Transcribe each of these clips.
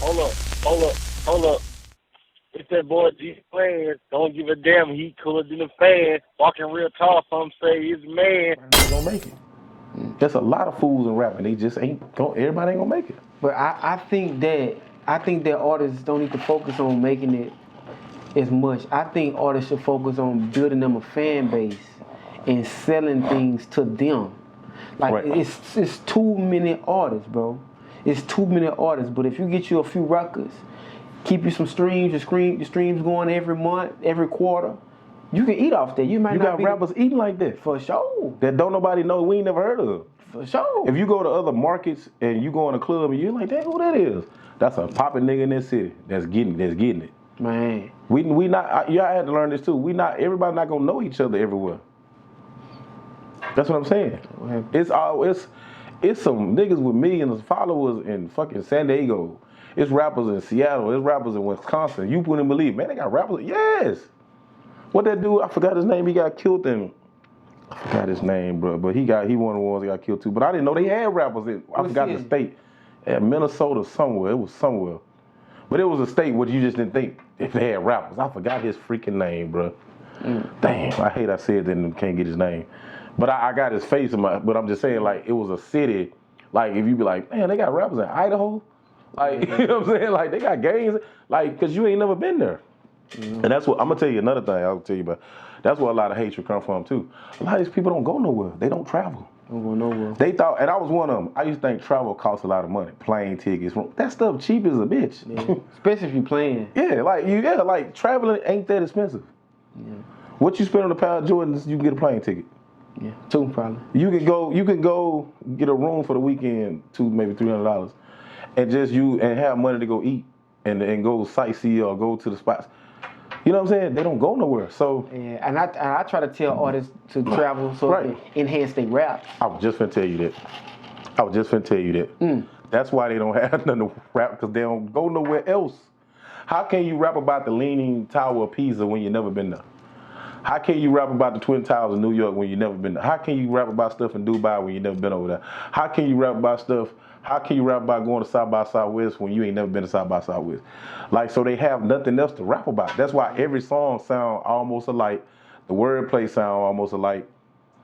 Hold up, hold up, hold up. It's that boy G Plans. Don't give a damn. He cooler than a fan. Walking real tall. Some say he's a man. Everybody gonna make it. There's a lot of fools in rapping. They just ain't. Everybody ain't gonna make it. But I think that artists don't need to focus on making it as much. I think artists should focus on building them a fan base and selling things to them. Like Right. it's too many artists, bro. It's too many artists. But if you get you a few records, keep you some streams, your streams going every month, every quarter, you can eat off that. You might You not got be rappers eating like that for sure. that don't nobody know. We ain't never heard of. For sure. If you go to other markets and you go in a club and you're like, "Damn, who that is?" That's a popping nigga in this city. That's getting it. Man. We not. Y'all had to learn this too. We not. Everybody not gonna know each other everywhere. That's what I'm saying. It's some niggas with millions of followers in fucking San Diego. It's rappers in Seattle. It's rappers in Wisconsin. You wouldn't believe, man. They got rappers. Yes. What that dude? I forgot his name. He got killed in. I forgot his name, bro. But he one of the ones that got killed too. But I didn't know they had rappers in. I forgot the state. At Minnesota somewhere. It was somewhere. But it was a state where you just didn't think if they had rappers. I forgot his freaking name, bro. Damn, I hate I said that and can't get his name. But I got his face in my. But I'm just saying, like, it was a city. Like, if you be like, man, they got rappers in Idaho. Like, you know what I'm saying? Like, they got gangs. Like, because you ain't never been there. And that's what I'm gonna tell you. Another thing I'll tell you about. That's where a lot of hatred come from too. A lot of these people don't go nowhere. They don't travel. Don't go nowhere. They thought, and I was one of them. I used to think travel costs a lot of money. Plane tickets, that stuff cheap as a bitch. Yeah. Especially if you playing. like traveling ain't that expensive. Yeah. What you spend on a pair of Jordans, you can get a plane ticket. Yeah, two probably. You can go get a room for the weekend, maybe $300, and have money to go eat and go sightsee or go to the spots. You know what I'm saying? They don't go nowhere. So yeah, and I try to tell artists to travel so they can enhance their rap. I was just finna tell you that. That's why they don't have nothing to rap, because they don't go nowhere else. How can you rap about the Leaning Tower of Pisa when you never been there? How can you rap about the Twin Towers in New York when you never been there? How can you rap about stuff in Dubai when you never been over there? How can you rap about going to South by Southwest when you ain't never been to South by Southwest? Like, so they have nothing else to rap about. That's why every song sound almost alike. The wordplay sound almost alike.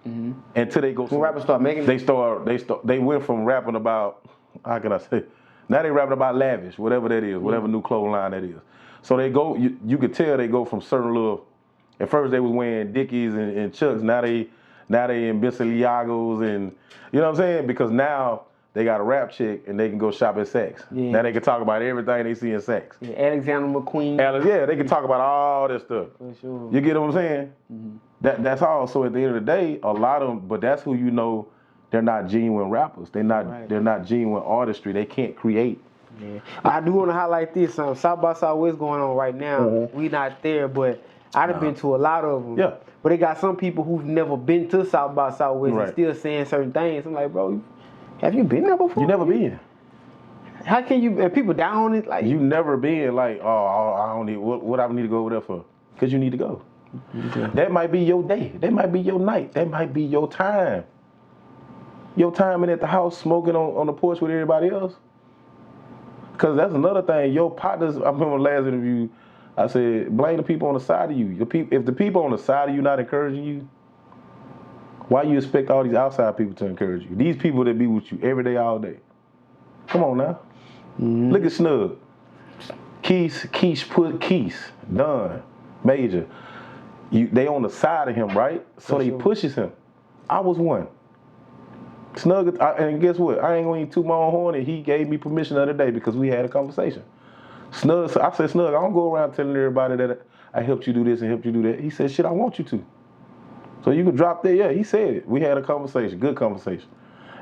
Until they go. When rappers start making they went from rapping about, how can I say? Now they rapping about lavish, whatever that is, whatever new clothing line that is. So they go. You could tell they go from certain little. At first they was wearing Dickies and Chucks. Now they in Balenciagos and, you know what I'm saying? Because now they got a rap chick and they can go shop at Saks. Yeah. Now they can talk about everything they see in Saks. Yeah, Alexander McQueen. Yeah, they can talk about all this stuff. For sure. You get what I'm saying? That's all. So at the end of the day, a lot of them, but that's who you know they're not genuine rappers. They're not genuine artistry. They can't create. Yeah. I do want to highlight this. South by Southwest going on right now. We not there, but I'd have been to a lot of them. Yeah. But they got some people who've never been to South by Southwest Right. and still saying certain things. I'm like, bro, have you been there before? You never been. How can you? And people down on it like You never been like, oh, I don't need what I need to go over there for? Because you need to go. Okay. That might be your day. That might be your night. That might be your time. Your time in at the house smoking on the porch with everybody else. Because that's another thing. Your partners, I remember last interview, I said, blame the people on the side of you. If the people on the side of you not encouraging you, why you expect all these outside people to encourage you? These people that be with you every day, all day. Come on now. Look at Snug. Keith, Dunn, Major. They on the side of him, right? So they pushes him. I was one. Snug, and guess what? I ain't gonna toot my own horn, and he gave me permission the other day because we had a conversation. Snug, I said, Snug, I don't go around telling everybody that I helped you do this and helped you do that. He said, shit, I want you to. So you could drop that. Yeah, he said it. We had a conversation, good conversation.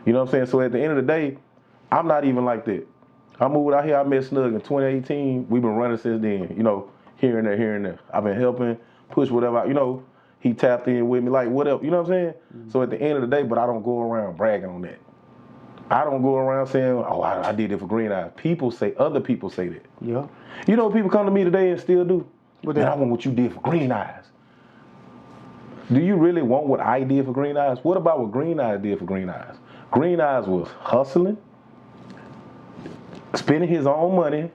You know what I'm saying? So at the end of the day, I'm not even like that. I moved out here, I met Snug in 2018. We've been running since then, you know, here and there. I've been helping, push whatever, you know, he tapped in with me, like whatever, you know what I'm saying? So at the end of the day, but I don't go around bragging on that. I don't go around saying, oh, I did it for Green Eyes. Other people say that. Yeah. You know, people come to me today and still do. What Man, I want what you did for Green Eyes. Do you really want what I did for Green Eyes? What about what Green Eyes did for Green Eyes? Green Eyes was hustling, spending his own money.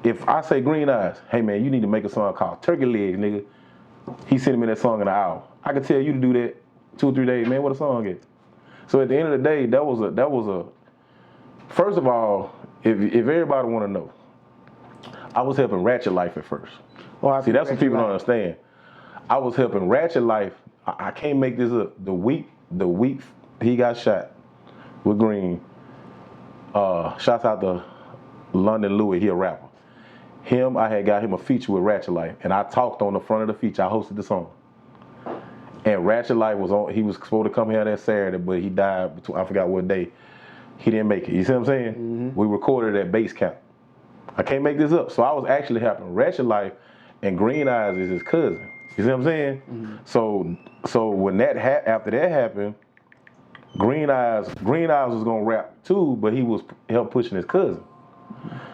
If I say Green Eyes, hey man, you need to make a song called Turkey Legs, nigga. He sent me that song in an hour. I could tell you to do that 2 or 3 days, man. What a song is. So at the end of the day, that was a. First of all, if everybody want to know, I was helping Ratchet Life at first. See, that's what people don't understand. I was helping Ratchet Life. I can't make this up. The week he got shot with Green. Shouts out to London Louis, he a rapper. I had got him a feature with Ratchet Life, and I talked on the front of the feature. I hosted the song. And Ratchet Life was on. He was supposed to come here that Saturday, but he died. I forgot what day. He didn't make it. You see what I'm saying? Mm-hmm. We recorded at base camp. I can't make this up. So I was actually helping Ratchet Life, and Green Eyes is his cousin. You see what I'm saying? Mm-hmm. So when after that happened, Green Eyes was gonna rap too, but he was help pushing his cousin.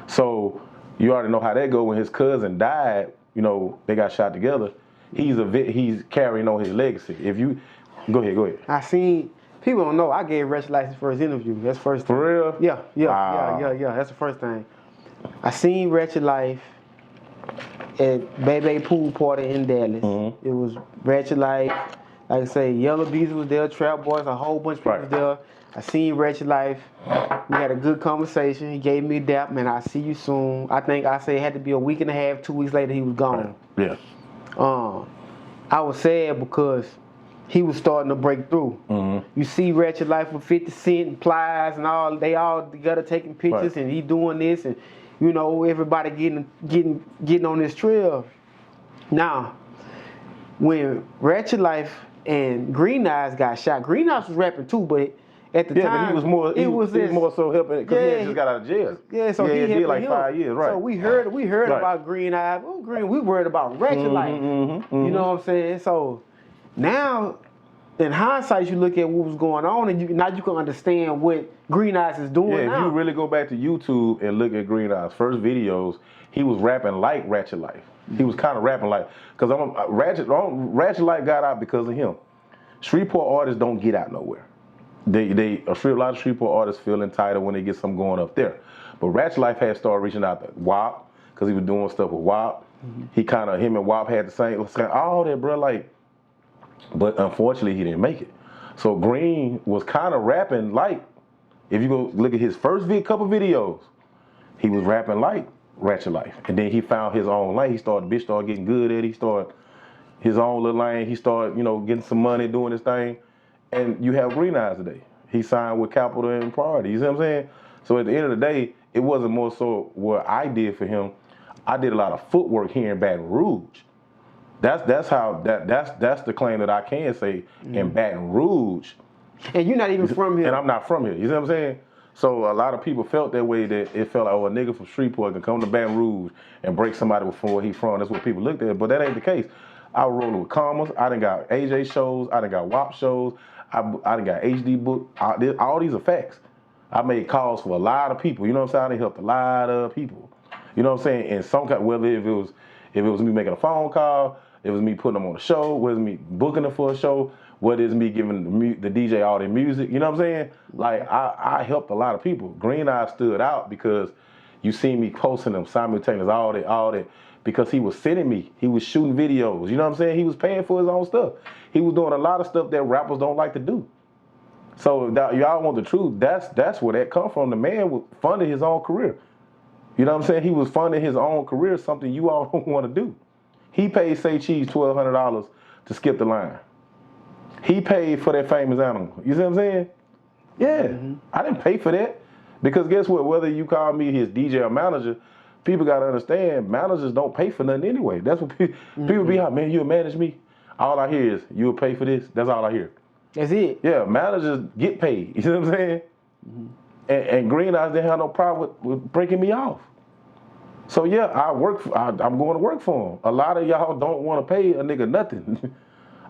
So you already know how that go. When his cousin died, you know they got shot together. He's carrying on his legacy. If you go ahead. I seen people don't know. I gave Ratchet Life his first interview. That's the first thing. For real? Yeah. That's the first thing. I seen Ratchet Life at Bebe Pool Party in Dallas. Mm-hmm. It was Ratchet Life. Like I say, Yellow Bees was there, Trap Boys, a whole bunch of people was there. I seen Ratchet Life. We had a good conversation. He gave me a dap, man. I'll see you soon. I think I said it had to be a week and a half, 2 weeks later, he was gone. Yeah. I was sad because he was starting to break through. Mm-hmm. You see Ratchet Life with 50 Cent and Plies and all, they all together taking pictures and he doing this and, you know, everybody getting on this trail. Now, when Ratchet Life and Green Eyes got shot, Green Eyes was rapping too, but at the time, but he was more so helping because he had just got out of jail. Yeah, so he did like him. 5 years, right? So we heard about Green Eyes. Well, we worried about Ratchet Life. You know what I'm saying? So now, in hindsight, you look at what was going on, and now you can understand what Green Eyes is doing. Yeah, if you really go back to YouTube and look at Green Eyes' first videos, he was rapping like Ratchet Life. He was kind of rapping like, because Ratchet Life got out because of him. Shreveport artists don't get out nowhere. A lot of Shreveport artists feel entitled when they get something going up there. But Ratchet Life had started reaching out to WAP because he was doing stuff with WAP. Mm-hmm. Him and WAP had the same, all that, bro, like, but unfortunately he didn't make it. So Green was kind of rapping like, if you go look at his first couple videos, he was rapping like Ratchet Life. And then he found his own lane. Bitch started getting good at it. He started his own little lane. He started, getting some money, doing his thing. And you have Green Eyes today. He signed with Capital and Priority. You see what I'm saying? So at the end of the day, it wasn't more so what I did for him. I did a lot of footwork here in Baton Rouge. That's the claim that I can say in Baton Rouge. And you're not even from here. And I'm not from here. You see what I'm saying? So a lot of people felt that way, that it felt like, a nigga from Shreveport can come to Baton Rouge and break somebody from where he's from. That's what people looked at. But that ain't the case. I was rolling with Commas. I done got AJ shows. I done got WAP shows. I done got HD book. All these are facts. I made calls for a lot of people. You know what I'm saying? I done helped a lot of people. You know what I'm saying? And some kind, whether if it was me making a phone call, it was me putting them on a show, whether it was me booking them for a show, whether it's me giving the DJ all their music. You know what I'm saying? Like I helped a lot of people. Green Eye stood out because you see me posting them simultaneously, all that. Because he was sending me, he was shooting videos. You know what I'm saying? He was paying for his own stuff. He was doing a lot of stuff that rappers don't like to do. So y'all want the truth? That's where that come from. The man was funding his own career. You know what I'm saying? He was funding his own career, something you all don't want to do. He paid Say Cheese $1,200 to skip the line. He paid for that famous animal. You see what I'm saying? Yeah, I didn't pay for that. Because guess what? Whether you call me his DJ or manager, people got to understand, managers don't pay for nothing anyway. That's what people be like, man, you'll manage me? All I hear is, you'll pay for this? That's all I hear. That's it. Yeah, managers get paid. You see what I'm saying? And Green Eyes didn't have no problem with breaking me off. So yeah, I'm going to work for him. A lot of y'all don't want to pay a nigga nothing.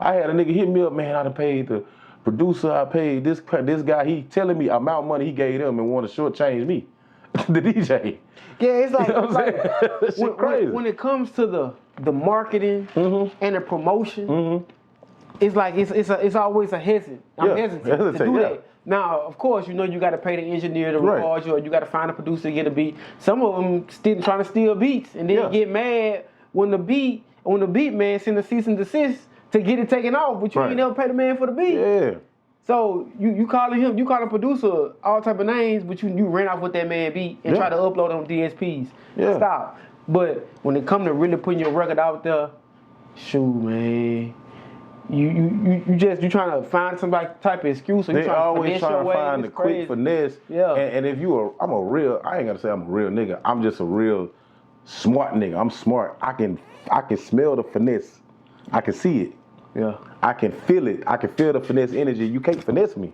I had a nigga hit me up, man, I done paid the producer, I paid this guy, he telling me amount of money he gave him and want to shortchange me, the DJ. Yeah, it's like, you know what when it comes to the marketing and the promotion, it's like it's always a hesitant. I'm hesitant to do that. Now, of course, you know you got to pay the engineer to record you, or you got to find a producer to get a beat. Some of them still trying to steal beats, and then get mad when the beat man send a cease and desist to get it taken off, but you ain't never pay the man for the beat. Yeah. So you calling him, you calling producer all type of names, but you ran off with that man beat and try to upload on DSPs. Yeah. Stop. But when it come to really putting your record out there, shoot, man. You trying to find some type of excuse. So they always trying to find the quick finesse. Yeah. And if I'm a real, I ain't gotta say I'm a real nigga. I'm just a real smart nigga. I'm smart. I can smell the finesse. I can see it. Yeah. I can feel it. I can feel the finesse energy. You can't finesse me.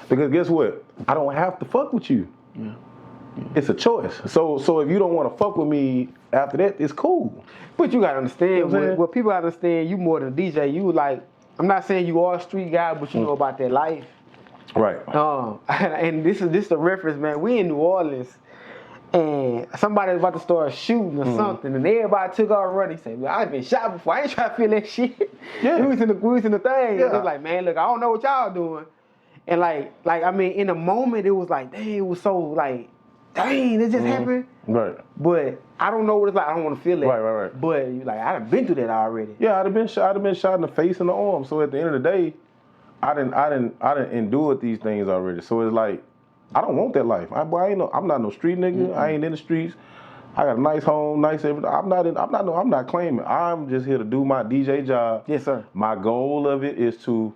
Because guess what? I don't have to fuck with you. Yeah. It's a choice. So if you don't want to fuck with me after that, it's cool. But you gotta understand, what people gotta understand, you more than a DJ. You like, I'm not saying you are a street guy, but you know about that life. Right. And this is the reference, man. We in New Orleans, and somebody was about to start shooting or something, and everybody took off running. Said, "Well, I've been shot before. I ain't trying to feel that shit." Yeah. we was in the thing. Yeah. It was like, man, look, I don't know what y'all doing. And like I mean, in the moment, it was like, dang, it was so like, dang, it just happened. Right. But I don't know what it's like. I don't want to feel it. Right. But like, I done been through that already. Yeah, I'd have been shot in the face and the arm. So at the end of the day, I didn't endured these things already. So it's like, I don't want that life. I'm not no street nigga. I ain't in the streets. I got a nice home, nice everything. I'm not claiming. I'm just here to do my DJ job. Yes, sir. My goal of it is to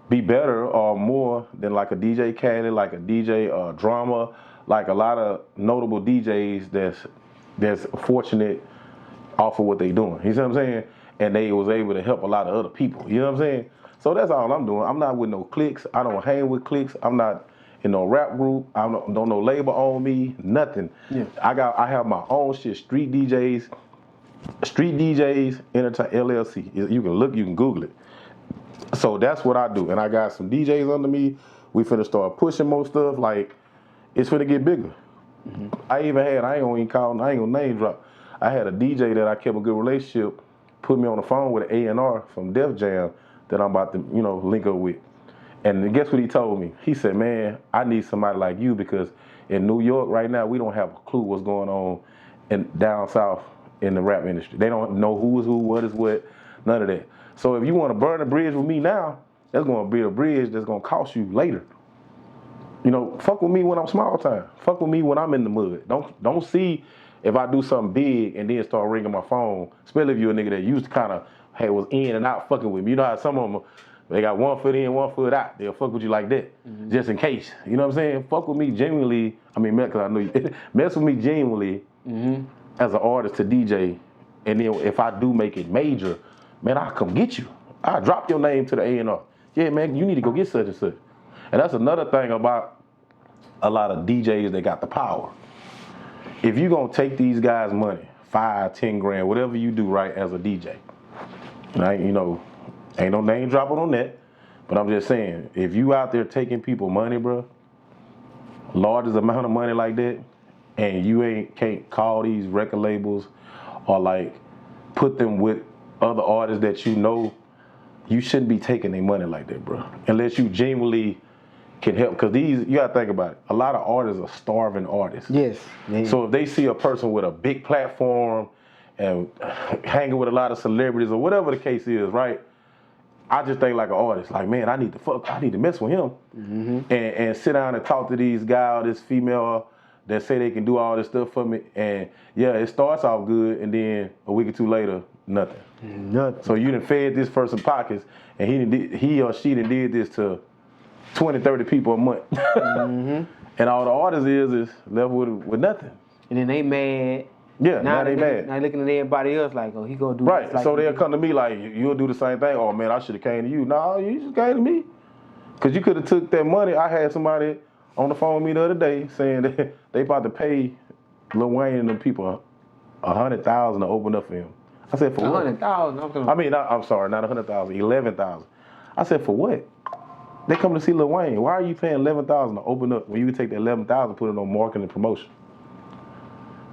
be better or more than like a DJ Caddy, like a DJ drama, like a lot of notable DJs that's fortunate off of what they doing. You see what I'm saying? And they was able to help a lot of other people. You know what I'm saying? So that's all I'm doing. I'm not with no cliques. I don't hang with cliques. I'm not in no rap group. I don't no label on me. Nothing. Yeah. I have my own shit. Street DJs, Entertainment LLC. You can look. You can Google it. So that's what I do. And I got some DJs under me. We finna start pushing more stuff. Like, it's finna get bigger. I ain't gonna name drop. I had a DJ that I kept a good relationship, put me on the phone with an A&R from Def Jam that I'm about to, link up with. And guess what he told me? He said, man, I need somebody like you because in New York right now, we don't have a clue what's going on down south in the rap industry. They don't know who is who, what is what, none of that. So if you want to burn a bridge with me now, that's going to be a bridge that's going to cost you later. Fuck with me when I'm small time. Fuck with me when I'm in the mud. Don't see if I do something big and then start ringing my phone, especially if you're a nigga that used to kind of, was in and out fucking with me. You know how some of them, they got 1 foot in, 1 foot out. They'll fuck with you like that, just in case. You know what I'm saying? Fuck with me genuinely. Because I know you. Mess with me genuinely as an artist to DJ. And then if I do make it major, man, I'll come get you. I'll drop your name to the A&R. Yeah, man, you need to go get such and such. And that's another thing about a lot of DJs that got the power. If you gonna take these guys' money, 5, 10 grand, whatever you do right as a DJ, ain't no name dropping on that, but I'm just saying, if you out there taking people money, bro, largest amount of money like that, and you can't call these record labels or like put them with other artists that you shouldn't be taking their money like that, bro. Unless you genuinely can help, because you gotta think about it. A lot of artists are starving artists. Yes. Man. So if they see a person with a big platform and hanging with a lot of celebrities or whatever the case is, right? I just think like an artist, like, man, I need to mess with him and sit down and talk to these guys, this female that say they can do all this stuff for me. And yeah, it starts off good, and then a week or two later, nothing. So you done fed this person pockets, and he or she done did this to 20, 30 people a month. And all the artist is left with nothing. And then they mad. Yeah, now they mad. Now looking at everybody else like, oh, he gonna do right. This like so they'll come to me like, you'll do the same thing. Oh man, I should have came to you. No, you just came to me. Cause you could have took that money. I had somebody on the phone with me the other day saying that they about to pay Lil Wayne and them people $100,000 to open up for him. I said, for what? $100,000. I'm sorry, not $100,000, $11,000. I said, for what? They come to see Lil Wayne. Why are you paying $11,000 to open up when you can take the $11,000 and put it on marketing and promotion?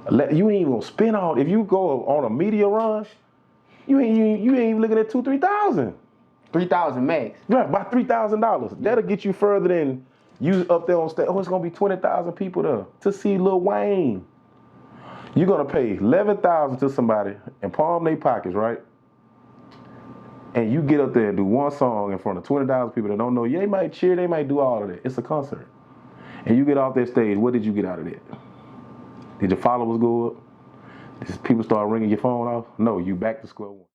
You ain't even gonna spend all. If you go on a media run, you ain't even looking at $2,000, $3,000. $3,000 max. Right, by $3,000. That'll get you further than you up there on stage. Oh, it's gonna be 20,000 people there to see Lil Wayne. You're gonna pay $11,000 to somebody and palm their pockets, right? And you get up there and do one song in front of 20,000 people that don't know you. They might cheer, they might do all of that. It's a concert. And you get off that stage, what did you get out of that? Did your followers go up? Did people start ringing your phone off? No, you back to square one.